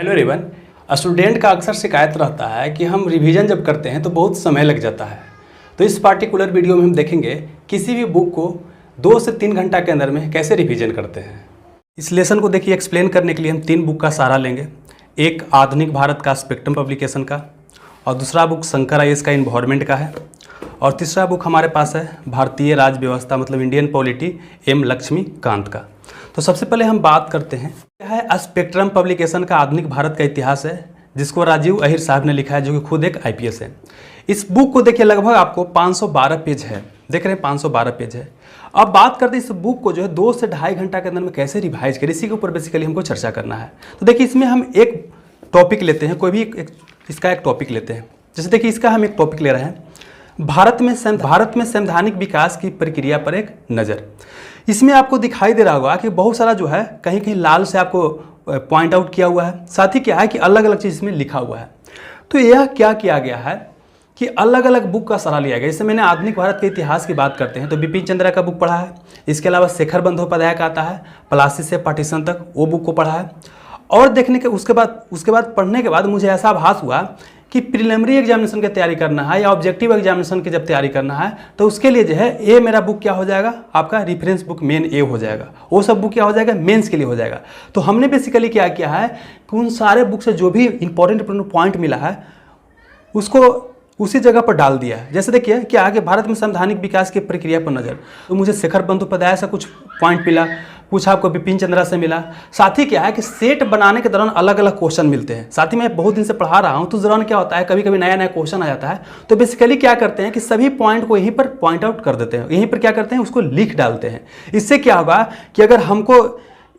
Hello everyone. Student का अक्सर शिकायत रहता है कि हम रिवीजन जब करते हैं तो बहुत समय लग जाता है। तो इस पार्टिकुलर वीडियो में हम देखेंगे किसी भी बुक को 2 से 3 घंटा के अंदर में कैसे रिवीजन करते हैं। इस लेसन को देखिए एक्सप्लेन करने के लिए हम 3 बुक का सहारा लेंगे। एक आधुनिक भारत का स्पेक्ट्रम पब्लिकेशन का, और दूसरा बुक शंकर आईएएस का इन्वायरमेंट का है, और तीसरा बुक हमारे पास है भारतीय राज्य व्यवस्था मतलब इंडियन पॉलिटी एम लक्ष्मीकांत का। तो सबसे पहले हम बात करते हैं क्या है स्पेक्ट्रम पब्लिकेशन का आधुनिक भारत का इतिहास है, जिसको राजीव अहिर साहब ने लिखा है, जो कि खुद एक आईपीएस है। इस बुक को देखिए लगभग आपको 512 पेज है, देख रहे हैं 512 पेज है। अब बात करते हैं इस बुक को जो है 2 से ढाई घंटा के अंदर में कैसे रिवाइज करें, इसी के ऊपर बेसिकली हमको चर्चा करना है। तो देखिए इसमें हम एक टॉपिक लेते हैं, कोई भी इसका एक टॉपिक लेते हैं। जैसे देखिए इसका हम एक टॉपिक ले रहे हैं भारत में संवैधानिक विकास की प्रक्रिया पर एक नज़र। इसमें आपको दिखाई दे रहा होगा कि बहुत सारा जो है कहीं कहीं लाल से आपको पॉइंट आउट किया हुआ है, साथ ही क्या है कि अलग अलग चीज़ इसमें लिखा हुआ है। तो यह क्या किया गया है कि अलग अलग बुक का सहारा लिया गया। जैसे मैंने आधुनिक भारत के इतिहास की बात करते हैं तो बिपिन चंद्रा का बुक पढ़ा है, इसके अलावा शेखर बंदोपाध्याय का आता है प्लासी से पार्टीशन तक, वो बुक को पढ़ा है। और देखने के उसके बाद पढ़ने के बाद मुझे ऐसा आभास हुआ कि प्रिलिमिनरी एग्जामिनेशन की तैयारी करना है या ऑब्जेक्टिव एग्जामिनेशन की जब तैयारी करना है तो उसके लिए जो है ये मेरा बुक क्या हो जाएगा, आपका रेफरेंस बुक मेन ए हो जाएगा। वो सब बुक क्या हो जाएगा, मेंस के लिए हो जाएगा। तो हमने बेसिकली क्या किया है कि उन सारे बुक से जो भी इंपॉर्टेंट पॉइंट मिला है उसको उसी जगह पर डाल दिया है। जैसे देखिए क्या है कि भारत में संवैधानिक विकास की प्रक्रिया पर नज़र, तो मुझे शेखर बंदोपाध्याय से कुछ पॉइंट मिला, कुछ आपको बिपिन चंद्रा से मिला। साथ ही क्या है कि सेट बनाने के दौरान अलग अलग क्वेश्चन मिलते हैं। साथ ही मैं बहुत दिन से पढ़ा रहा हूँ तो उस दौरान क्या होता है कभी कभी नया नया क्वेश्चन आ जाता है, तो बेसिकली क्या करते हैं कि सभी पॉइंट को यहीं पर पॉइंट आउट कर देते हैं, यहीं पर क्या करते हैं उसको लिख डालते हैं। इससे क्या होगा कि अगर हमको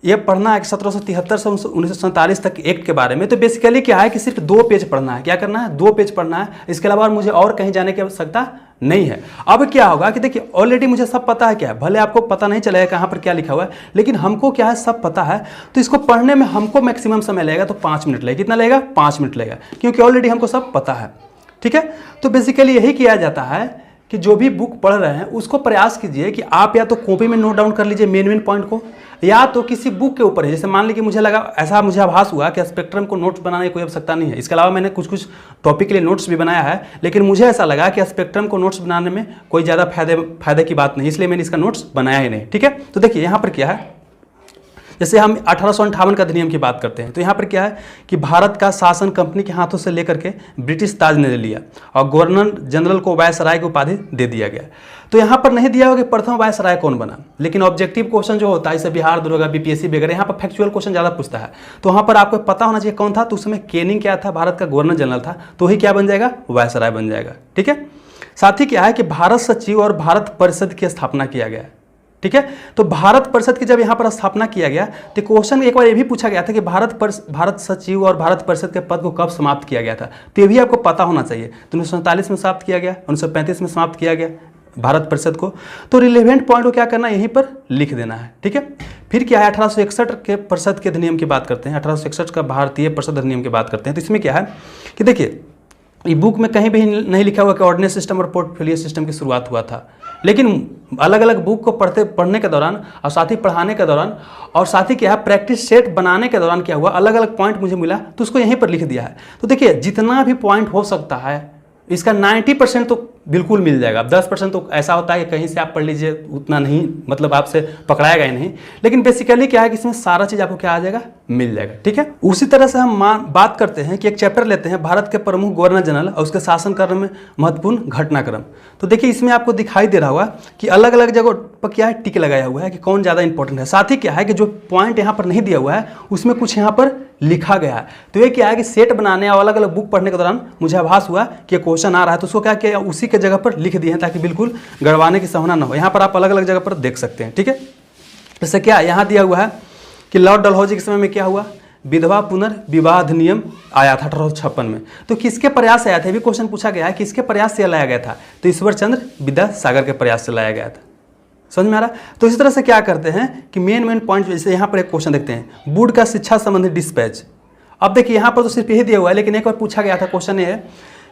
ये पढ़ना है कि 1773 से 1947 तक एक्ट के बारे में, तो बेसिकली क्या है कि सिर्फ 2 पेज पढ़ना है। क्या करना है, 2 पेज पढ़ना है। इसके अलावा मुझे और कहीं जाने की आवश्यकता नहीं है। अब क्या होगा कि देखिए ऑलरेडी मुझे सब पता है क्या है, भले आपको पता नहीं चलेगा कहाँ पर क्या लिखा हुआ है, लेकिन हमको क्या है सब पता है। तो इसको पढ़ने में हमको मैक्सिमम समय लगेगा तो 5 मिनट लगेगा। कितना लगेगा, 5 मिनट लगेगा, क्योंकि ऑलरेडी हमको सब पता है। ठीक है, तो बेसिकली यही किया जाता है कि जो भी बुक पढ़ रहे हैं उसको प्रयास कीजिए कि आप या तो कॉपी में नोट डाउन कर लीजिए मेन पॉइंट को, या तो किसी बुक के ऊपर है। जैसे मान लीजिए मुझे लगा, ऐसा मुझे आभास हुआ कि स्पेक्ट्रम को नोट्स बनाने की कोई आवश्यकता नहीं है। इसके अलावा मैंने कुछ टॉपिक के लिए नोट्स भी बनाया है, लेकिन मुझे ऐसा लगा कि स्पेक्ट्रम को नोट्स बनाने में कोई ज़्यादा फायदे की बात नहीं, इसलिए मैंने इसका नोट्स बनाया ही नहीं। ठीक है, तो देखिए यहाँ पर क्या है, जैसे हम 1858 का अधिनियम की बात करते हैं तो यहाँ पर क्या है कि भारत का शासन कंपनी के हाथों से लेकर के ब्रिटिश ताज ने ले लिया और गवर्नर जनरल को वायसराय की उपाधि दे दिया गया। तो यहाँ पर नहीं दिया होगा कि प्रथम वायसराय कौन बना, लेकिन ऑब्जेक्टिव क्वेश्चन जो होता है जैसे बिहार दरोगा बीपीएससी वगैरह, यहाँ पर फैक्चुअल क्वेश्चन ज़्यादा पूछता है। तो वहाँ पर आपको पता होना चाहिए कौन था। तो उस समय केनिंग क्या था, भारत का गवर्नर जनरल था, तो ही क्या बन जाएगा, वायसराय बन जाएगा। ठीक है, साथ ही क्या है कि भारत सचिव और भारत परिषद की स्थापना किया गया। ठीक है, तो भारत परिषद की जब यहाँ पर स्थापना किया गया तो क्वेश्चन एक बार ये भी पूछा गया था कि भारत सचिव और भारत परिषद के पद को कब समाप्त किया गया था, तो ये भी आपको पता होना चाहिए। तो 1947 में समाप्त किया गया, 1935 में समाप्त किया गया भारत परिषद को। तो रिलेवेंट पॉइंट को क्या करना है, यहीं पर लिख देना है। ठीक है, फिर क्या है 1861 के परिषद के अधिनियम की बात करते हैं, 1861 का भारतीय परिषद अधिनियम की बात करते हैं। तो इसमें क्या है कि देखिए ये बुक में कहीं भी नहीं लिखा हुआ कि ऑर्डिनेंस सिस्टम और पोर्टफोलियो सिस्टम की शुरुआत हुआ था, लेकिन अलग अलग बुक को पढ़ने के दौरान और साथ ही पढ़ाने के दौरान और साथ ही क्या है प्रैक्टिस सेट बनाने के दौरान क्या हुआ, अलग अलग पॉइंट मुझे मिला तो उसको यहीं पर लिख दिया है। तो देखिए जितना भी पॉइंट हो सकता है इसका 90% तो बिल्कुल मिल जाएगा। अब 10% तो ऐसा होता है कि कहीं से आप पढ़ लीजिए, उतना नहीं मतलब आपसे पकड़ाएगा ही नहीं, लेकिन बेसिकली क्या है कि इसमें सारा चीज़ आपको क्या आ जाएगा, मिल जाएगा। ठीक है, उसी तरह से हम बात करते हैं कि एक चैप्टर लेते हैं भारत के प्रमुख गवर्नर जनरल और उसके शासनकाल में महत्वपूर्ण घटनाक्रम। तो देखिए इसमें आपको दिखाई दे रहा होगा कि अलग अलग जगह पर क्या है टिक लगाया हुआ है कि कौन ज़्यादा इंपॉर्टेंट है। साथ ही क्या है कि जो पॉइंट यहाँ पर नहीं दिया हुआ है उसमें कुछ यहाँ पर लिखा गया है। तो ये क्या है कि सेट बनाने और अलग अलग बुक पढ़ने के दौरान मुझे आभास हुआ कि क्वेश्चन आ रहा है, तो उसको क्या किया उसी के जगह पर लिख दिए हैं ताकि बिल्कुल गड़वाने की संभावना न हो। यहाँ पर आप अलग अलग जगह पर देख सकते हैं। ठीक है, जैसे क्या यहाँ दिया हुआ है कि लॉर्ड डलहौजी के समय में क्या हुआ, विधवा पुनर्विवाह अधिनियम आया था 1856 में। तो किसके प्रयास से आया था, भी क्वेश्चन पूछा गया है, किसके प्रयास से लाया गया था, तो ईश्वर चंद्र विद्यासागर के प्रयास से लाया गया था। समझ में आ रहा। तो इसी तरह से क्या करते हैं कि मेन पॉइंट, जैसे यहाँ पर एक क्वेश्चन देखते हैं बोर्ड का शिक्षा संबंधी डिस्पैच। अब देखिए यहाँ पर तो सिर्फ यही दिया हुआ है, लेकिन एक बार पूछा गया था क्वेश्चन ये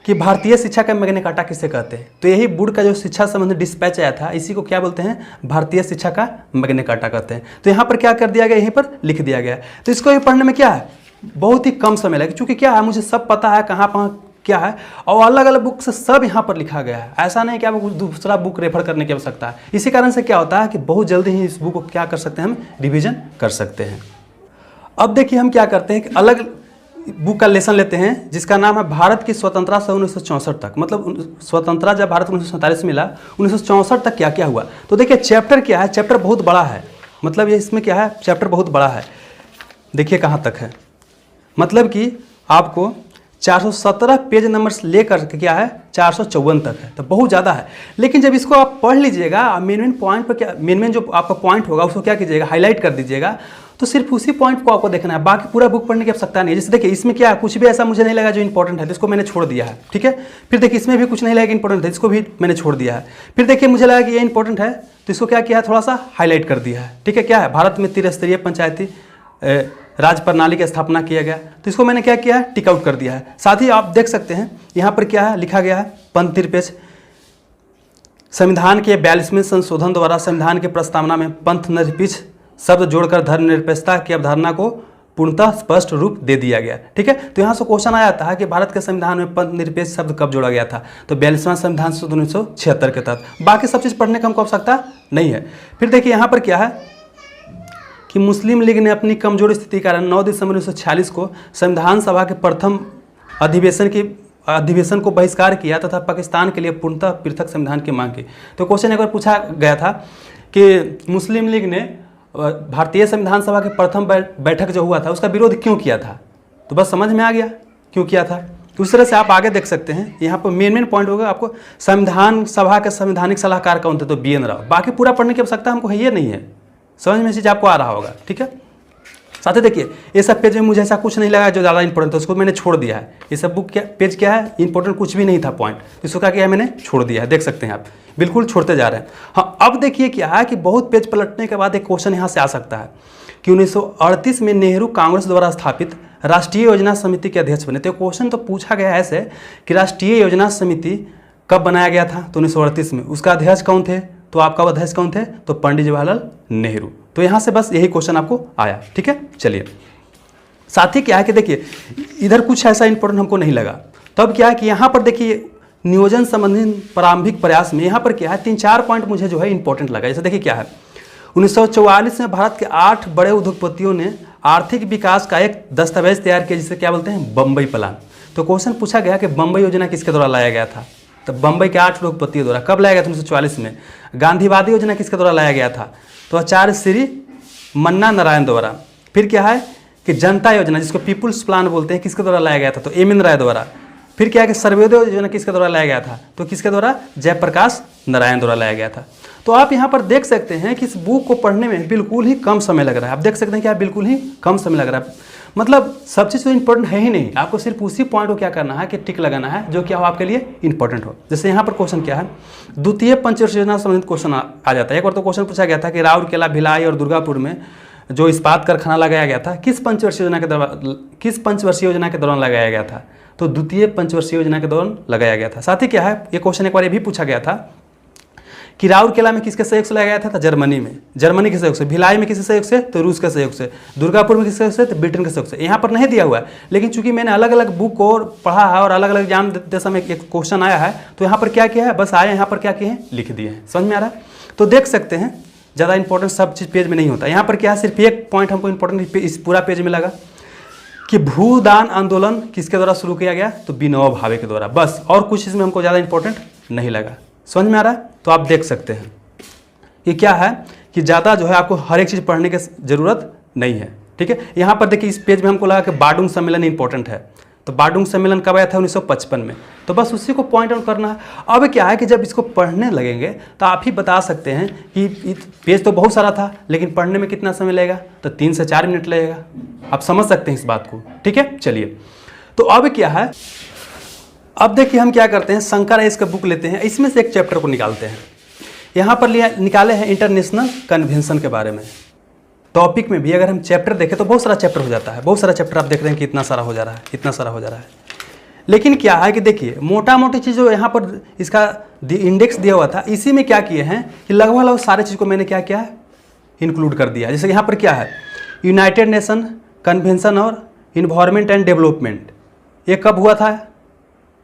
कि भारतीय शिक्षा का मैग्ना कार्टा किसे कहते हैं, तो यही बोर्ड का जो शिक्षा संबंधी डिस्पैच आया था इसी को क्या बोलते हैं, भारतीय शिक्षा का मैग्ना कार्टा कहते हैं। तो यहाँ पर क्या कर दिया गया, यहीं पर लिख दिया गया। तो इसको पढ़ने में क्या है बहुत ही कम समय लगेगा, क्योंकि क्या है मुझे सब पता है कहाँ कहाँ क्या है, और अलग अलग बुक से सब यहाँ पर लिखा गया है। ऐसा नहीं कि आपको कुछ दूसरा बुक रेफर करने की आवश्यकता है। इसी कारण से क्या होता है कि बहुत जल्दी ही इस बुक को क्या कर सकते हैं, हम रिवीजन कर सकते हैं। अब देखिए हम क्या करते हैं कि अलग बुक का लेसन लेते हैं जिसका नाम है भारत की स्वतंत्रता से 1964 तक, मतलब स्वतंत्रता जब भारत को 1947 मिला, 1964 तक क्या क्या हुआ। तो देखिए चैप्टर क्या है, चैप्टर बहुत बड़ा है, मतलब ये इसमें क्या है, चैप्टर बहुत बड़ा है। देखिए कहाँ तक है, मतलब कि आपको 417 पेज नंबर से लेकर के क्या है 454 तक है, तो बहुत ज़्यादा है। लेकिन जब इसको आप पढ़ लीजिएगा, मेन पॉइंट पर क्या, मेन जो आपका पॉइंट होगा उसको क्या कीजिएगा, हाईलाइट कर दीजिएगा, तो सिर्फ उसी पॉइंट को आपको देखना है, बाकी पूरा बुक पढ़ने की आवश्यकता नहीं है। जैसे देखिए इसमें क्या है, कुछ भी ऐसा मुझे नहीं लगा जो इंपॉर्टेंट है, तो इसको मैंने छोड़ दिया है, ठीक है। फिर देखिए इसमें भी कुछ नहीं लगा इंपॉर्टेंट है, इसको भी मैंने छोड़ दिया है। फिर देखिए मुझे लगा कि ये इंपॉर्टेंट है, तो इसको क्या किया है, थोड़ा सा हाईलाइट कर दिया है, ठीक है। क्या है, भारत में त्रिस्तरीय पंचायती राज प्रणाली की स्थापना किया गया, तो इसको मैंने क्या किया है, टिक आउट कर दिया है। साथ ही आप देख सकते हैं यहाँ पर क्या है लिखा गया है, पंथ निरपेक्ष संविधान के 42वें संशोधन द्वारा संविधान की प्रस्तावना में पंथ निरपेक्ष शब्द जोड़कर धर्मनिरपेक्षता की अवधारणा को पूर्णतः स्पष्ट रूप दे दिया गया, ठीक है। तो यहाँ से क्वेश्चन आया था कि भारत के संविधान में पंथ निरपेक्ष शब्द कब जोड़ा गया था, तो 42वां संविधान संशोधन 1976 के तहत। बाकी सब चीज़ पढ़ने का हमको आवश्यकता नहीं है। फिर देखिए यहाँ पर क्या है कि मुस्लिम लीग ने अपनी कमजोर स्थिति के कारण 9 दिसंबर 1946 को संविधान सभा के प्रथम अधिवेशन को बहिष्कार किया तथा पाकिस्तान के लिए पूर्णतः पृथक संविधान की मांग की। तो क्वेश्चन एक बार पूछा गया था कि मुस्लिम लीग ने भारतीय संविधान सभा के प्रथम बैठक जो हुआ था उसका विरोध क्यों किया था, तो बस समझ में आ गया क्यों किया था। तो उस तरह से आप आगे देख सकते हैं, यहाँ पर मेन पॉइंट होगा आपको संविधान सभा के संवैधानिक सलाहकार कौन थे, तो BN राव। बाकी पूरा पढ़ने की आवश्यकता हमको है ये नहीं है, समझ में चीज़ आपको आ रहा होगा, ठीक है। साथ ही देखिए ये सब पेज में मुझे ऐसा कुछ नहीं लगा जो ज़्यादा इंपॉर्टेंट था, उसको मैंने छोड़ दिया है। ये सब बुक क्या पेज क्या है, इंपॉर्टेंट कुछ भी नहीं था पॉइंट, इसको क्या किया है मैंने छोड़ दिया है, देख सकते हैं आप, बिल्कुल छोड़ते जा रहे हैं। हाँ अब देखिए क्या है कि बहुत पेज पलटने के बाद एक क्वेश्चन यहाँ से आ सकता है कि 1938 में नेहरू कांग्रेस द्वारा स्थापित राष्ट्रीय योजना समिति के अध्यक्ष बने। तो क्वेश्चन तो पूछा गया ऐसे कि राष्ट्रीय योजना समिति कब बनाया गया था, तो 1938 में। उसका अध्यक्ष कौन थे, तो आपका अध्यक्ष कौन थे, तो पंडित जवाहरलाल नेहरू। तो यहाँ से बस यही क्वेश्चन आपको आया, ठीक है। चलिए साथ ही क्या है कि देखिए इधर कुछ ऐसा इंपॉर्टेंट हमको नहीं लगा, तब क्या है कि यहाँ पर देखिए नियोजन संबंधी प्रारंभिक प्रयास में यहाँ पर क्या है 3-4 पॉइंट मुझे जो है इंपॉर्टेंट लगा। जैसे देखिए क्या है 1944 में भारत के 8 बड़े उद्योगपतियों ने आर्थिक विकास का एक दस्तावेज तैयार किया जिसे क्या बोलते हैं, बम्बई प्लान। तो क्वेश्चन पूछा गया कि बम्बई योजना किसके द्वारा लाया गया था, तो बम्बई के 8 उद्योगपतियों द्वारा कब लाया गया था, 1944 में। गांधीवादी योजना किसके द्वारा लाया गया था, तो आचार्य श्री मन्ना नारायण द्वारा। फिर क्या है कि जनता योजना जिसको पीपुल्स प्लान बोलते हैं किसके द्वारा लाया गया था, तो एम.एन. राय द्वारा। फिर क्या है कि सर्वोदय योजना किसके द्वारा लाया गया था, तो किसके द्वारा, जयप्रकाश नारायण द्वारा लाया गया था। तो आप यहाँ पर देख सकते हैं कि इस बुक को पढ़ने में बिल्कुल ही कम समय लग रहा है। आप देख सकते हैं कि आप बिल्कुल ही कम समय लग रहा है, मतलब सब चीज़ तो इंपॉर्टेंट है ही नहीं, आपको सिर्फ उसी पॉइंट को क्या करना है कि टिक लगाना है जो क्या हो आपके लिए इंपॉर्टेंट हो। जैसे यहाँ पर क्वेश्चन क्या है, द्वितीय पंचवर्षीय योजना संबंधित क्वेश्चन आ जाता है। एक बार तो क्वेश्चन पूछा गया था कि राउरकेला, भिलाई और दुर्गापुर में जो इस्पात कारखाना लगाया गया था किस पंचवर्षीय योजना के दौरान लगाया गया था, तो द्वितीय पंचवर्षीय योजना के दौरान लगाया गया था। साथ ही क्या है ये क्वेश्चन एक बार ये भी पूछा गया था कि राउरकेला में किसके सहयोग से लगाया गया था, जर्मनी में, जर्मनी के सहयोग से। भिलाई में किसके सहयोग से, तो रूस के सहयोग से। दुर्गापुर में किसके सहयोग से, तो ब्रिटेन के सहयोग से। यहाँ पर नहीं दिया हुआ है, लेकिन चूंकि मैंने अलग अलग बुक को पढ़ा है और अलग अलग एग्जाम देते समय एक क्वेश्चन आया है, तो यहाँ पर क्या किया है, बस आए यहाँ पर क्या किए हैं, लिख दिए हैं। समझ में आ रहा है, तो देख सकते हैं ज़्यादा इंपॉर्टेंट सब चीज़ पेज में नहीं होता। यहाँ पर क्या है, सिर्फ एक पॉइंट हमको इंपॉर्टेंट इस पूरा पेज में लगा कि भूदान आंदोलन किसके द्वारा शुरू किया गया, तो विनोबा भावे के द्वारा, बस। और कुछ इसमें हमको ज़्यादा इंपॉर्टेंट नहीं लगा। समझ में आ रहा है, तो आप देख सकते हैं ये क्या है कि ज़्यादा जो है आपको हर एक चीज़ पढ़ने की ज़रूरत नहीं है, ठीक है। यहाँ पर देखिए इस पेज में हमको लगा कि बाडुंग सम्मेलन इंपॉर्टेंट है, तो बाडुंग सम्मेलन कब आया था, 1955 में। तो बस उसी को पॉइंट आउट करना है। अब क्या है कि जब इसको पढ़ने लगेंगे तो आप ही बता सकते हैं कि पेज तो बहुत सारा था लेकिन पढ़ने में कितना समय लगेगा, तो 3 से 4 मिनट लगेगा। आप समझ सकते हैं इस बात को, ठीक है। चलिए तो अब क्या है, अब देखिए हम क्या करते हैं, शंकर आइस का बुक लेते हैं, इसमें से एक चैप्टर को निकालते हैं। यहाँ पर निकाले हैं इंटरनेशनल कन्वेंशन के बारे में। टॉपिक में भी अगर हम चैप्टर देखें तो बहुत सारा चैप्टर हो जाता है, बहुत सारा चैप्टर आप देख रहे हैं कि इतना सारा हो जा रहा है, इतना सारा हो जा रहा है। लेकिन क्या है कि देखिए मोटा मोटी चीज़ जो यहाँ पर इसका इंडेक्स दिया हुआ था, इसी में क्या किए हैं कि लगभग सारे चीज़ को मैंने क्या किया है, इंक्लूड कर दिया। जैसे यहाँ पर क्या है, यूनाइटेड नेशन कन्वेंशन और इन्वायरमेंट एंड डेवलपमेंट, ये कब हुआ था?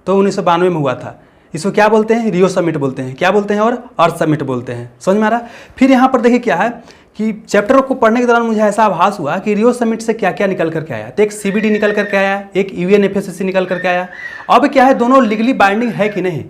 तो 1992 में हुआ था। इसको क्या बोलते हैं? रियो समिट बोलते हैं। क्या बोलते हैं? और अर्थ समिट बोलते हैं। समझ में आ रहा? फिर यहाँ पर देखिए क्या है कि चैप्टर को पढ़ने के दौरान मुझे ऐसा आभास हुआ कि रियो समिट से क्या क्या निकल करके आया। तो एक CBD निकल करके आया, एक UNFCCC निकल करके आया। अब क्या है, दोनों लीगली बाइंडिंग है कि नहीं?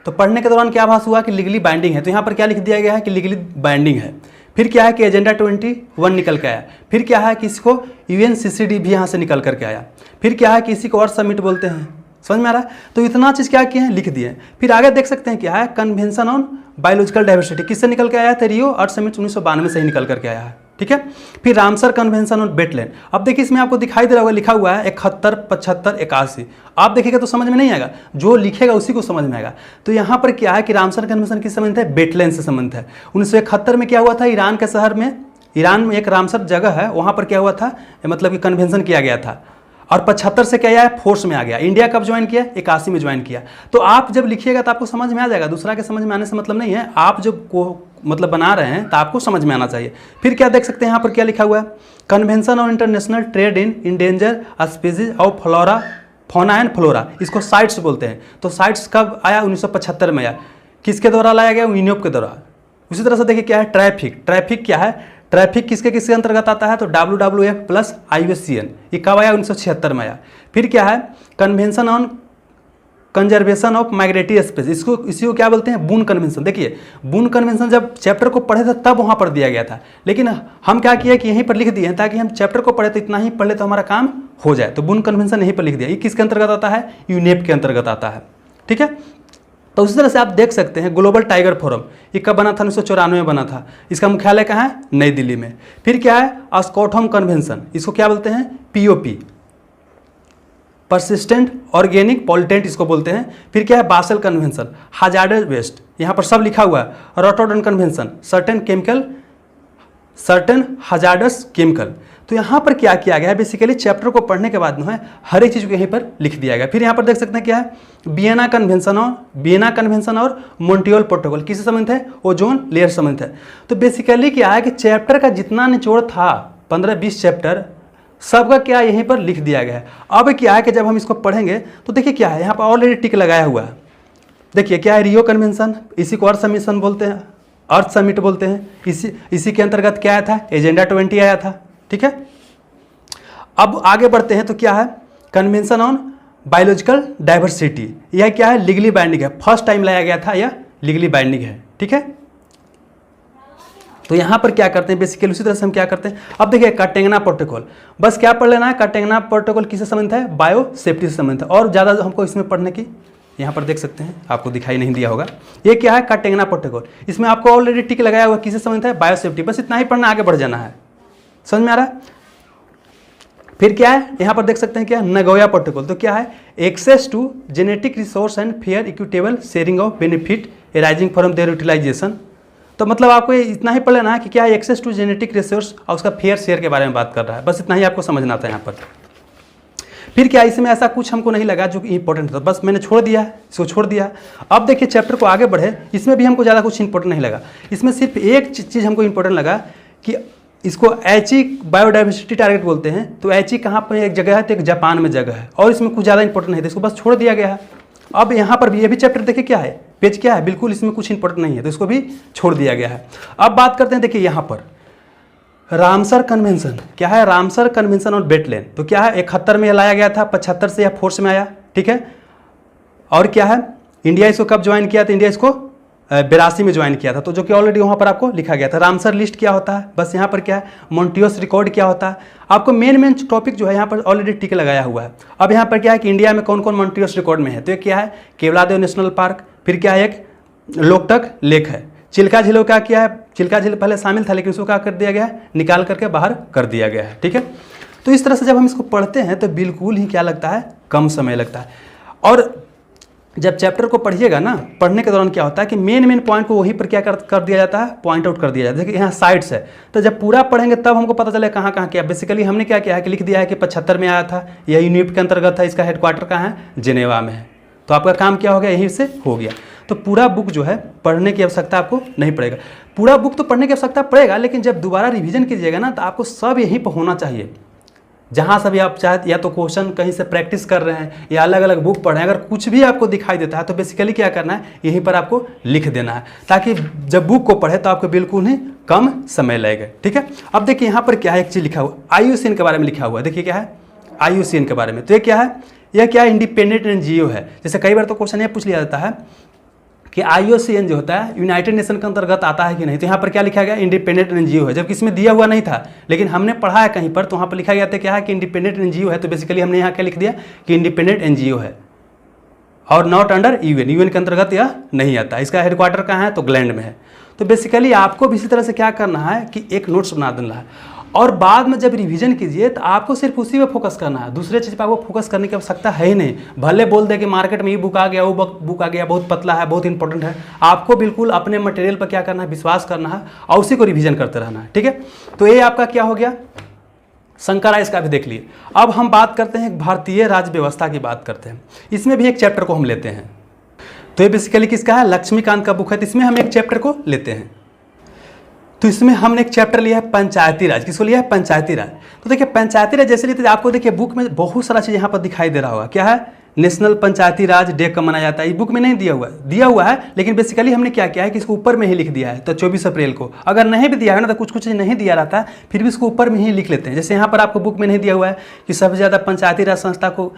तो पढ़ने के दौरान क्या आभास हुआ कि लीगली बाइंडिंग है। तो यहाँ पर क्या लिख दिया गया है कि लीगली बाइंडिंग है। फिर क्या है कि एजेंडा 21 निकल के आया। फिर क्या है कि इसको UNCCD भी यहाँ से निकल करके आया। फिर क्या है कि इसी को अर्थ समिट बोलते हैं। समझ में आ रहा है? तो इतना चीज़ क्या किए हैं, लिख दिए हैं। फिर आगे देख सकते हैं क्या है, कन्वेंशन ऑन बायोलॉजिकल डाइवर्सिटी किससे निकल के आया था? रियो अर्थ समिट 1992 से ही निकल करके आया है। ठीक है। फिर रामसर कन्वेंशन ऑन वेटलैंड। अब देखिए इसमें आपको दिखाई दे रहा होगा, लिखा हुआ है 71, 75, 81। आप देखिएगा तो समझ में नहीं आएगा, जो लिखेगा उसी को समझ में आएगा। तो यहाँ पर क्या है कि रामसर कन्वेंशन किस संबंध है? वेटलैंड से संबंध है। 1971 में क्या हुआ था? ईरान के शहर में, ईरान में एक रामसर जगह है, वहाँ पर क्या हुआ था, मतलब कि कन्वेंशन किया गया था। और 75 से क्या है, फोर्स में आ गया। इंडिया कब ज्वाइन किया? 81 में ज्वाइन किया। तो आप जब लिखिएगा तो आपको समझ में आ जाएगा, दूसरा के समझ में आने से मतलब नहीं है। आप जब को मतलब बना रहे हैं तो आपको समझ में आना चाहिए। फिर क्या देख सकते हैं यहाँ पर क्या लिखा हुआ है, convention on international trade in endanger species of flora, fauna and flora, इसको साइट्स बोलते हैं। तो साइट्स कब आया? 1975 में आया। किसके द्वारा लाया गया? यूनियप के द्वारा। उसी तरह से देखिए क्या है, ट्रैफिक। ट्रैफिक क्या है? ट्रैफिक किसके अंतर्गत आता है? तो WWF प्लस IUCN, ये कब आया? 1976 में आया। फिर क्या है, convention on conservation of migratory space, इसी को क्या बोलते हैं? बून कन्वेंशन। देखिए बून कन्वेंशन जब चैप्टर को पढ़े थे तब वहाँ पर दिया गया था, लेकिन हम क्या किए कि यहीं पर लिख दिए हैं ताकि हम चैप्टर को पढ़े तो इतना ही पढ़ ले तो हमारा काम हो जाए। तो बून कन्वेंशन यहीं पर लिख दिया। ये किसके अंतर्गत आता है? यूनेप के अंतर्गत आता है। ठीक है। तो उसी तरह से आप देख सकते हैं ग्लोबल टाइगर फोरम, ये कब बना था? 1994 में बना था। इसका मुख्यालय कहाँ है? नई दिल्ली में। फिर क्या है, स्टॉकहोम कन्वेंशन, इसको क्या बोलते हैं? POP, परसिस्टेंट ऑर्गेनिक पॉल्यूटेंट इसको बोलते हैं। फिर क्या है, बासेल कन्वेंशन, हजार्डस वेस्ट, यहाँ पर सब लिखा हुआ है। Rotterdam convention, certain hazardous chemical. तो यहाँ पर क्या किया गया है, बेसिकली चैप्टर को पढ़ने के बाद जो है हर एक चीज़ को यहीं पर लिख दिया गया। फिर यहाँ पर देख सकते हैं क्या है, वियना कन्वेंशन और मॉन्ट्रियल प्रोटोकॉल किससे संबंधित है? ओजोन लेयर संबंधित है। तो बेसिकली क्या है कि चैप्टर का जितना निचोड़ था 15-20 चैप्टर सबका क्या यहीं पर लिख दिया गया है। अब क्या है कि जब हम इसको पढ़ेंगे तो देखिए क्या है, यहाँ पर ऑलरेडी टिक लगाया हुआ है। देखिए क्या है, रियो कन्वेंशन, इसी को अर्थ समिशन बोलते हैं, अर्थ समिट बोलते हैं। इसी के अंतर्गत क्या आया था? एजेंडा 20 आया था। ठीक है। अब आगे बढ़ते हैं तो क्या है, कन्वेंशन ऑन बायोलॉजिकल डाइवर्सिटी, यह क्या है? लीगली बाइंडिंग है। फर्स्ट टाइम लाया गया था, यह लीगली बाइंडिंग है। ठीक है। तो यहाँ पर क्या करते हैं, बेसिकली उसी तरह से हम क्या करते हैं, अब देखिए कार्टेगना प्रोटोकॉल, बस क्या पढ़ लेना है, कार्टेगना प्रोटोकॉल किससे संबंधित है? बायो सेफ्टी से संबंधित है। और ज़्यादा हमको इसमें पढ़ने की, यहाँ पर देख सकते हैं, आपको दिखाई नहीं दिया होगा, ये क्या है? कार्टेगना प्रोटोकॉल। इसमें आपको ऑलरेडी टिक लगाया हुआ, किससे संबंधित है? Bio safety. बस इतना ही पढ़ना, आगे बढ़ जाना है। समझ में आ रहा है? फिर क्या है, यहाँ पर देख सकते हैं क्या, नगोया प्रोटोकॉल। तो क्या है? Access to genetic resource and fair equitable sharing of benefit arising from their utilisation. तो मतलब आपको इतना ही पढ़ लेना है कि क्या है एक्सेस टू जेनेटिक रिसोर्स और उसका फेयर शेयर के बारे में बात कर रहा है। बस इतना ही आपको समझना था यहाँ पर। फिर क्या, इसमें ऐसा कुछ हमको नहीं लगा जो कि इंपॉर्टेंट था, बस मैंने छोड़ दिया, इसको छोड़ दिया। अब देखिए चैप्टर को आगे बढ़े, इसमें भी हमको ज़्यादा कुछ इंपॉर्टेंट नहीं लगा। इसमें सिर्फ एक चीज़ हमको इंपॉर्टेंट लगा कि इसको ऐची बायोडाइवर्सिटी टारगेट बोलते हैं। तो ऐची कहाँ पर एक जगह है? तो एक जापान में जगह है, और इसमें कुछ ज़्यादा इंपॉर्टेंट नहीं था, इसको बस छोड़ दिया गया है। अब यहाँ पर भी ये भी चैप्टर देखिए क्या है, पेज क्या है, बिल्कुल इसमें कुछ इंपॉर्टेंट नहीं है, तो इसको भी छोड़ दिया गया है। अब बात करते हैं, देखिए यहाँ पर रामसर कन्वेंशन क्या है? Ramsar convention on wetland. तो क्या है, 71 में लाया गया था, 75 से या फोर्स में आया। ठीक है। और क्या है, इंडिया इसको कब ज्वाइन किया था? इंडिया इसको 82 में ज्वाइन किया था, तो जो कि ऑलरेडी वहाँ पर आपको लिखा गया था। रामसर लिस्ट क्या होता है, बस यहाँ पर क्या है, मॉन्ट्रियल रिकॉर्ड क्या होता है, आपको मेन टॉपिक जो है यहाँ पर ऑलरेडी टिक लगाया हुआ है। अब यहाँ पर क्या है कि इंडिया में कौन कौन मॉन्ट्रियल रिकॉर्ड में है, तो ये क्या है, केवलादेव नेशनल पार्क, फिर क्या है, एक लोकटक लेक है, चिल्का झील का क्या है, चिल्का झील पहले शामिल था लेकिन उसको क्या कर दिया गया है, निकाल करके बाहर कर दिया गया है। ठीक है। तो इस तरह से जब हम इसको पढ़ते हैं तो बिल्कुल ही क्या लगता है, कम समय लगता है। और जब चैप्टर को पढ़िएगा ना, पढ़ने के दौरान क्या होता है कि मेन पॉइंट को वहीं पर क्या कर दिया जाता है, पॉइंट आउट कर दिया जाता है। देखिए यहाँ साइट्स है, तो जब पूरा पढ़ेंगे तब हमको पता चले कहाँ कहाँ क्या। बेसिकली हमने क्या किया है कि लिख दिया है कि 75 में आया था, यह यूनिट के अंतर्गत था, इसका हेडक्वार्टर कहाँ है, जिनेवा में है। तो आपका काम क्या हो गया, यहीं से हो गया। तो पूरा बुक जो है पढ़ने की आवश्यकता आपको नहीं पड़ेगा। पूरा बुक तो पढ़ने की आवश्यकता पड़ेगा, लेकिन जब दोबारा रिवीजन कीजिएगा ना तो आपको सब यहीं पर होना चाहिए। जहाँ से भी आप चाहे, या तो क्वेश्चन कहीं से प्रैक्टिस कर रहे हैं या अलग अलग बुक पढ़ रहे हैं, अगर कुछ भी आपको दिखाई देता है तो बेसिकली क्या करना है, यहीं पर आपको लिख देना है, ताकि जब बुक को पढ़े तो आपको बिल्कुल ही कम समय लगेगा। ठीक है, अब देखिए यहाँ पर क्या है, एक चीज़ लिखा हुआ IUCN के बारे में लिखा हुआ है। देखिए क्या है IUCN के बारे में, तो ये क्या है, यह क्या इंडिपेंडेंट NGO है। जैसे कई बार तो क्वेश्चन ये पूछ लिया जाता है कि IUCN जो होता है यूनाइटेड नेशन के अंतर्गत आता है कि नहीं, तो यहाँ पर क्या लिखा गया, इंडिपेंडेंट NGO है, जबकि इसमें दिया हुआ नहीं था, लेकिन हमने पढ़ा है कहीं पर, तो वहाँ पर लिखा गया था क्या है कि इंडिपेंडेंट NGO है। तो बेसिकली हमने यहाँ क्या लिख दिया कि इंडिपेंडेंट NGO है और नॉट अंडर UN के अंतर्गत यह नहीं आता। इसका हेडक्वार्टर कहाँ है, तो इंग्लैंड में है। तो बेसिकली आपको भी इसी तरह से क्या करना है कि एक नोट्स बना देना है, और बाद में जब रिवीजन कीजिए तो आपको सिर्फ उसी पे फोकस करना है, दूसरे चीज़ पर आपको फोकस करने की आवश्यकता है ही नहीं। भले बोल दे कि मार्केट में ये बुक आ गया, वो बुक आ गया, बहुत पतला है, बहुत इंपॉर्टेंट है, आपको बिल्कुल अपने मटेरियल पर क्या करना है, विश्वास करना है और उसी को रिवीजन करते रहना है। ठीक है, तो ये आपका क्या हो गया, शंकरा, इसका भी देख लिए। अब हम बात करते हैं भारतीय राज्य व्यवस्था की बात करते हैं। इसमें भी एक चैप्टर को हम लेते हैं, तो ये बेसिकली किसका है, लक्ष्मीकांत का बुक है, तो इसमें हम एक चैप्टर को लेते हैं। तो इसमें हमने एक चैप्टर लिया है पंचायती राज। किसको लिया है, पंचायती राज। तो देखिए पंचायती राज जैसे लेते आपको देखिए बुक में बहुत सारा चीज़ यहाँ पर दिखाई दे रहा होगा। क्या है, नेशनल पंचायती राज डे कब मनाया जाता है, ये बुक में नहीं दिया हुआ है, लेकिन बेसिकली हमने क्या किया है कि इसको ऊपर में ही लिख दिया है। तो 24 अप्रैल को, अगर नहीं भी दिया है ना, तो कुछ नहीं दिया रहता है, फिर भी इसको ऊपर में ही लिख लेते हैं। जैसे यहाँ पर आपको बुक में नहीं दिया हुआ है कि सबसे ज़्यादा पंचायती राज संस्था को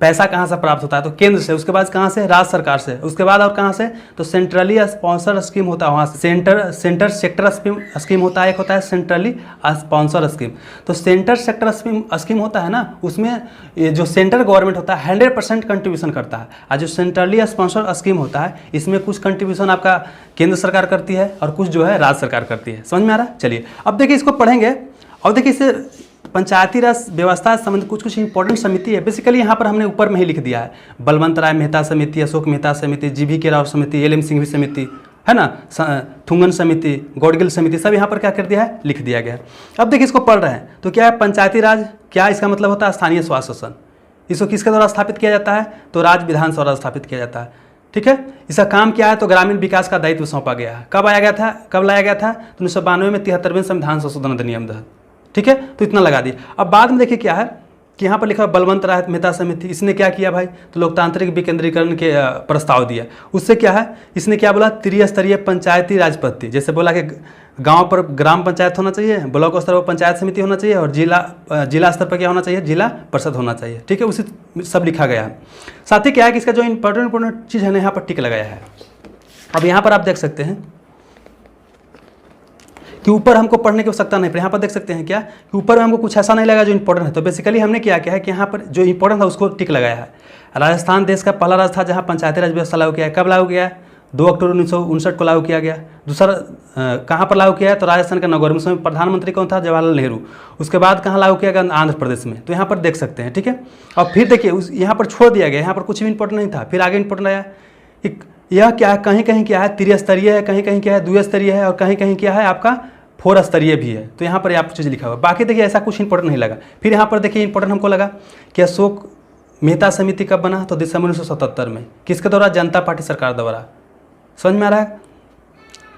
पैसा कहाँ से प्राप्त होता है, तो केंद्र से, उसके बाद कहाँ से, राज्य सरकार से, उसके बाद और कहाँ से, तो सेंट्रली स्पॉन्सर स्कीम होता है, वहाँ से सेंटर सेक्टर स्कीम होता है, एक होता है सेंट्रली स्पॉन्सर स्कीम। तो सेंटर सेक्टर स्कीम होता है ना, उसमें ये जो सेंट्रल गवर्नमेंट होता है 100% कंट्रीब्यूशन करता है, और जो सेंट्रली स्पॉन्सर स्कीम होता है इसमें कुछ कंट्रीब्यूशन आपका केंद्र सरकार करती है और कुछ जो है राज्य सरकार करती है। समझ में आ रहा है? चलिए अब देखिए इसको पढ़ेंगे, और देखिए इसे पंचायती राज व्यवस्था से संबंधित कुछ इंपॉर्टेंट समिति है। बेसिकली यहाँ पर हमने ऊपर में ही लिख दिया है, बलवंत राय मेहता समिति, अशोक मेहता समिति, GV राव समिति, LM सिंघवी समिति, है ना, थुंगन समिति, गौडगिल समिति, सब यहाँ पर क्या कर दिया है, लिख दिया गया है। अब देखिए इसको पढ़ रहे हैं, तो क्या है पंचायती राज, क्या इसका मतलब होता है, स्थानीय स्वराज शासन। इसको किसके द्वारा स्थापित किया जाता है, तो राज्य विधानसभा द्वारा स्थापित किया जाता है। ठीक है, इसका काम क्या है, तो ग्रामीण विकास का दायित्व सौंपा गया है। कब लाया गया था, तो 1992 में 73वें संविधान संशोधन अधिनियम था। ठीक है, तो इतना लगा दिया। अब बाद में देखिए क्या है कि यहाँ पर लिखा है बलवंत राय मेहता समिति, इसने क्या किया भाई, तो लोकतांत्रिक विकेंद्रीकरण के प्रस्ताव दिया। उससे क्या है, इसने क्या बोला, त्रिस्तरीय पंचायती राज पद्धति, जैसे बोला कि गांव पर ग्राम पंचायत होना चाहिए, ब्लॉक स्तर पर पंचायत समिति होना चाहिए, और जिला स्तर पर क्या होना चाहिए, जिला परिषद होना चाहिए। ठीक है, उसी सब लिखा गया है। साथ ही क्या है कि इसका जो इंपॉर्टेंट चीज़ है ना, यहाँ पर टिक लगाया है। अब यहाँ पर आप देख सकते हैं कि ऊपर हमको पढ़ने की आवश्यकता नहीं, पर यहाँ पर देख सकते हैं क्या कि ऊपर में हमको कुछ ऐसा नहीं लगा जो इंपॉर्टेंट है। तो बेसिकली हमने क्या किया है कि यहाँ पर जो इंपॉर्टेंट है उसको टिक लगाया है। राजस्थान देश का पहला राज्य था जहाँ पंचायती राज व्यवस्था लागू किया है। कब लागू किया है, 2 अक्टूबर 1959 को लागू किया गया। दूसरा कहाँ पर लागू किया है, तो राजस्थान का नगौर में। उसमें प्रधानमंत्री कौन था, जवाहरलाल नेहरू। उसके बाद कहाँ लागू किया गया, आंध्र प्रदेश में। तो यहाँ पर देख सकते हैं। ठीक है, और फिर देखिए यहाँ पर छोड़ दिया गया, यहाँ पर कुछ भी इंपॉर्टेंट नहीं था। फिर आगे इंपॉर्टेंट आया, यह क्या है, कहीं कहीं क्या है त्रिस्तरीय है, कहीं कहीं क्या है द्विस्तरीय है, और कहीं कहीं क्या है आपका 4 स्तरीय भी है। तो यहाँ पर आपको चीज़ लिखा हुआ। बाकी देखिए ऐसा कुछ इंपॉर्टेंट नहीं लगा। फिर यहाँ पर देखिए इंपॉर्टेंट हमको लगा कि अशोक मेहता समिति कब बना, तो दिसंबर 1977 में। किसके द्वारा, जनता पार्टी सरकार द्वारा। समझ में आ रहा है?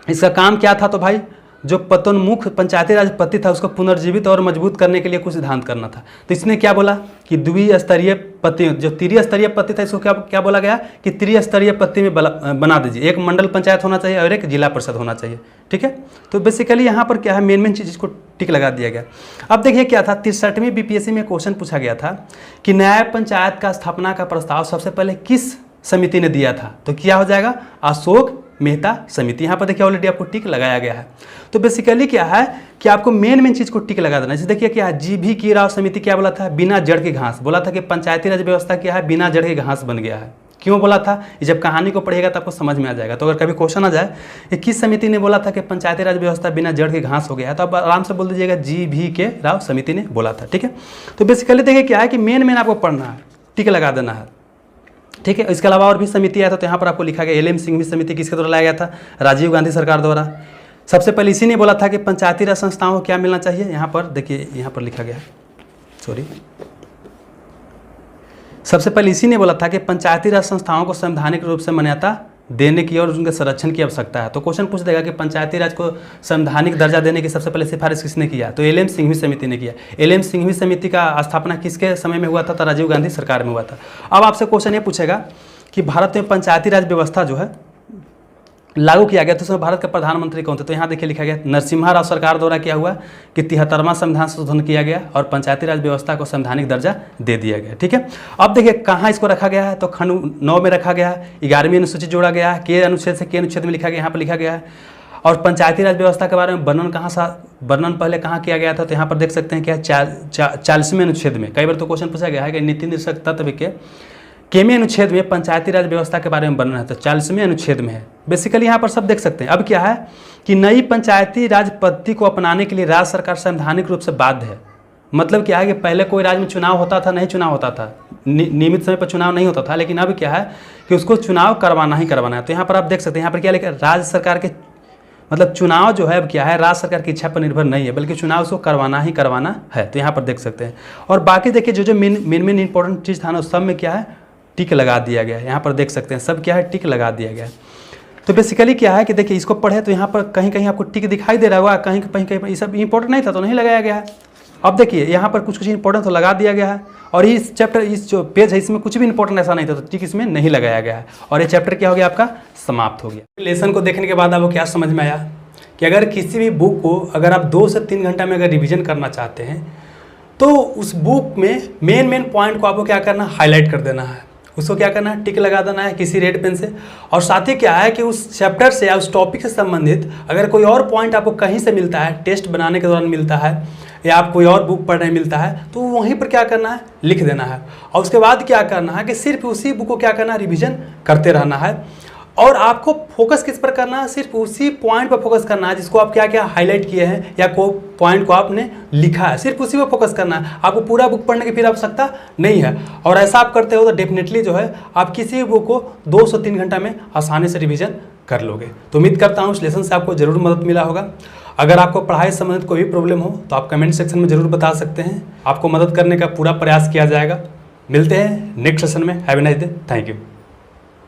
इसका काम क्या था, तो भाई जो पतोन्मुख पंचायती राज पद्धति था उसको पुनर्जीवित और मजबूत करने के लिए कुछ सिद्धांत करना था। तो इसने क्या बोला कि द्विस्तरीय पद्धति, जो त्रिस्तरीय पद्धति था इसको क्या बोला गया कि त्रिस्तरीय पद्धति में बना दीजिए। एक मंडल पंचायत होना चाहिए और एक जिला परिषद होना चाहिए। ठीक है, तो बेसिकली यहाँ पर क्या है, मेन चीज़ को टिक लगा दिया गया। अब देखिए क्या था, 63वीं BPSC में क्वेश्चन पूछा गया था कि न्याय पंचायत का स्थापना का प्रस्ताव सबसे पहले किस समिति ने दिया था, तो क्या हो जाएगा, अशोक मेहता समिति। यहाँ पर देखिए ऑलरेडी आपको टिक लगाया गया है। तो बेसिकली क्या है कि आपको मेन चीज़ को टिक लगा देना। जैसे देखिए क्या है, GV राव समिति क्या बोला था, बिना जड़ के घास। बोला था कि पंचायती राज व्यवस्था क्या है, बिना जड़ के घास बन गया है। क्यों बोला था, जब कहानी को पढ़ेगा तो आपको समझ में आ जाएगा। तो अगर कभी क्वेश्चन आ जाए कि किस समिति ने बोला था कि पंचायती राज व्यवस्था बिना जड़ के घास हो गया है, तो आप आराम से बोल दीजिएगा GV राव समिति ने बोला था। ठीक है, तो बेसिकली देखिए क्या है कि मेन आपको पढ़ना है, टिक लगा देना है। ठीक है, इसके अलावा और भी समिति आया था, तो यहाँ पर आपको लिखा गया LM सिंघवी समिति किसके द्वारा लाया गया था, राजीव गांधी सरकार द्वारा। सबसे पहले इसी ने बोला था कि पंचायती राज संस्थाओं को क्या मिलना चाहिए। यहाँ पर देखिए, यहाँ पर लिखा गया, सबसे पहले इसी ने बोला था कि पंचायती राज संस्थाओं को संवैधानिक रूप से मान्यता देने की और उनके संरक्षण की आवश्यकता है। तो क्वेश्चन पूछ देगा कि पंचायती राज को संवैधानिक दर्जा देने की सबसे पहले सिफारिश किसने किया? तो एल एम सिंघवी समिति ने किया। एल एम सिंघवी समिति का स्थापना किसके समय में हुआ था? तो राजीव गांधी सरकार में हुआ था। अब आपसे क्वेश्चन ये पूछेगा कि भारत में पंचायती राज व्यवस्था जो है लागू किया गया तो उसमें भारत के प्रधानमंत्री कौन थे? तो यहाँ देखिए लिखा गया नरसिम्हा राव सरकार द्वारा क्या हुआ कि 73वां संविधान संशोधन किया गया और पंचायती राज व्यवस्था को संवैधानिक दर्जा दे दिया गया। ठीक है, अब देखिए कहाँ इसको रखा गया है, तो खंड 9 में रखा गया है, 11वीं अनुसूची जोड़ा गया है, के अनुच्छेद से के अनुच्छेद में लिखा गया, यहाँ पर लिखा गया है। और पंचायती राज व्यवस्था के बारे में वर्णन पहले कहाँ किया गया था? तो यहाँ पर देख सकते हैं क्या 40वें अनुच्छेद में। कई बार तो क्वेश्चन पूछा गया है कि नीति निर्देशक तत्व के केवें अनुच्छेद में पंचायती राज व्यवस्था के बारे में वर्णन है, तो 40वें अनुच्छेद में है। बेसिकली यहाँ पर सब देख सकते हैं। अब क्या है कि नई पंचायती राज पद्धति को अपनाने के लिए राज्य सरकार संवैधानिक रूप से बाध्य है। मतलब क्या है कि पहले कोई राज्य में चुनाव होता था, नहीं चुनाव होता था, नियमित समय पर चुनाव नहीं होता था, लेकिन अब क्या है कि उसको चुनाव करवाना ही करवाना है। तो यहाँ पर आप देख सकते हैं, यहाँ पर क्या लिखा है, राज्य सरकार के मतलब चुनाव जो है अब क्या है राज्य सरकार की इच्छा पर निर्भर नहीं है, बल्कि चुनाव उसको करवाना ही करवाना है। तो यहाँ पर देख सकते हैं। और बाकी देखिए जो मेन इंपॉर्टेंट चीज़ था ना, उस सब में क्या है टिक लगा दिया गया है। यहाँ पर देख सकते हैं सब क्या है टिक लगा दिया गया है। तो बेसिकली क्या है कि देखिए इसको पढ़े तो यहाँ पर कहीं कहीं आपको टिक दिखाई दे रहा होगा, कहीं कहीं ये सब इंपॉर्टेंट नहीं था तो नहीं लगाया गया है। अब देखिए यहाँ पर कुछ इंपॉर्टेंट तो लगा दिया गया है, और इस चैप्टर इस जो पेज है इसमें कुछ भी इंपॉर्टेंट ऐसा नहीं था तो टिक इसमें नहीं लगाया गया है, और ये चैप्टर क्या हो गया आपका समाप्त हो गया। लेसन को देखने के बाद आपको क्या समझ में आया कि अगर किसी भी बुक को अगर आप 2 से 3 घंटा में अगर रिविजन करना चाहते हैं तो उस बुक में मेन पॉइंट को आपको क्या करना, हाईलाइट कर देना है, उसको क्या करना है टिक लगा देना है किसी रेड पेन से। और साथ ही क्या है कि उस चैप्टर से या उस टॉपिक से संबंधित अगर कोई और पॉइंट आपको कहीं से मिलता है, टेस्ट बनाने के दौरान मिलता है या आप कोई और बुक पढ़ने मिलता है, तो वहीं पर क्या करना है लिख देना है। और उसके बाद क्या करना है कि सिर्फ उसी बुक को क्या करना है रिविजन करते रहना है। और आपको फोकस किस पर करना है, सिर्फ उसी पॉइंट पर फोकस करना है जिसको आप क्या क्या हाईलाइट किए हैं या को पॉइंट को आपने लिखा है, सिर्फ उसी पर फोकस करना है। आपको पूरा बुक पढ़ने की फिर आवश्यकता नहीं है। और ऐसा आप करते हो तो डेफिनेटली जो है आप किसी भी बुक को 2 से 3 घंटा में आसानी से रिवीजन कर लोगे। तो उम्मीद करता हूँ इस लेसन से आपको जरूर मदद मिला होगा। अगर आपको पढ़ाई से संबंधित कोई भी प्रॉब्लम हो तो आप कमेंट सेक्शन में जरूर बता सकते हैं, आपको मदद करने का पूरा प्रयास किया जाएगा। मिलते हैं नेक्स्ट सेशन में। Have a nice day. Thank you.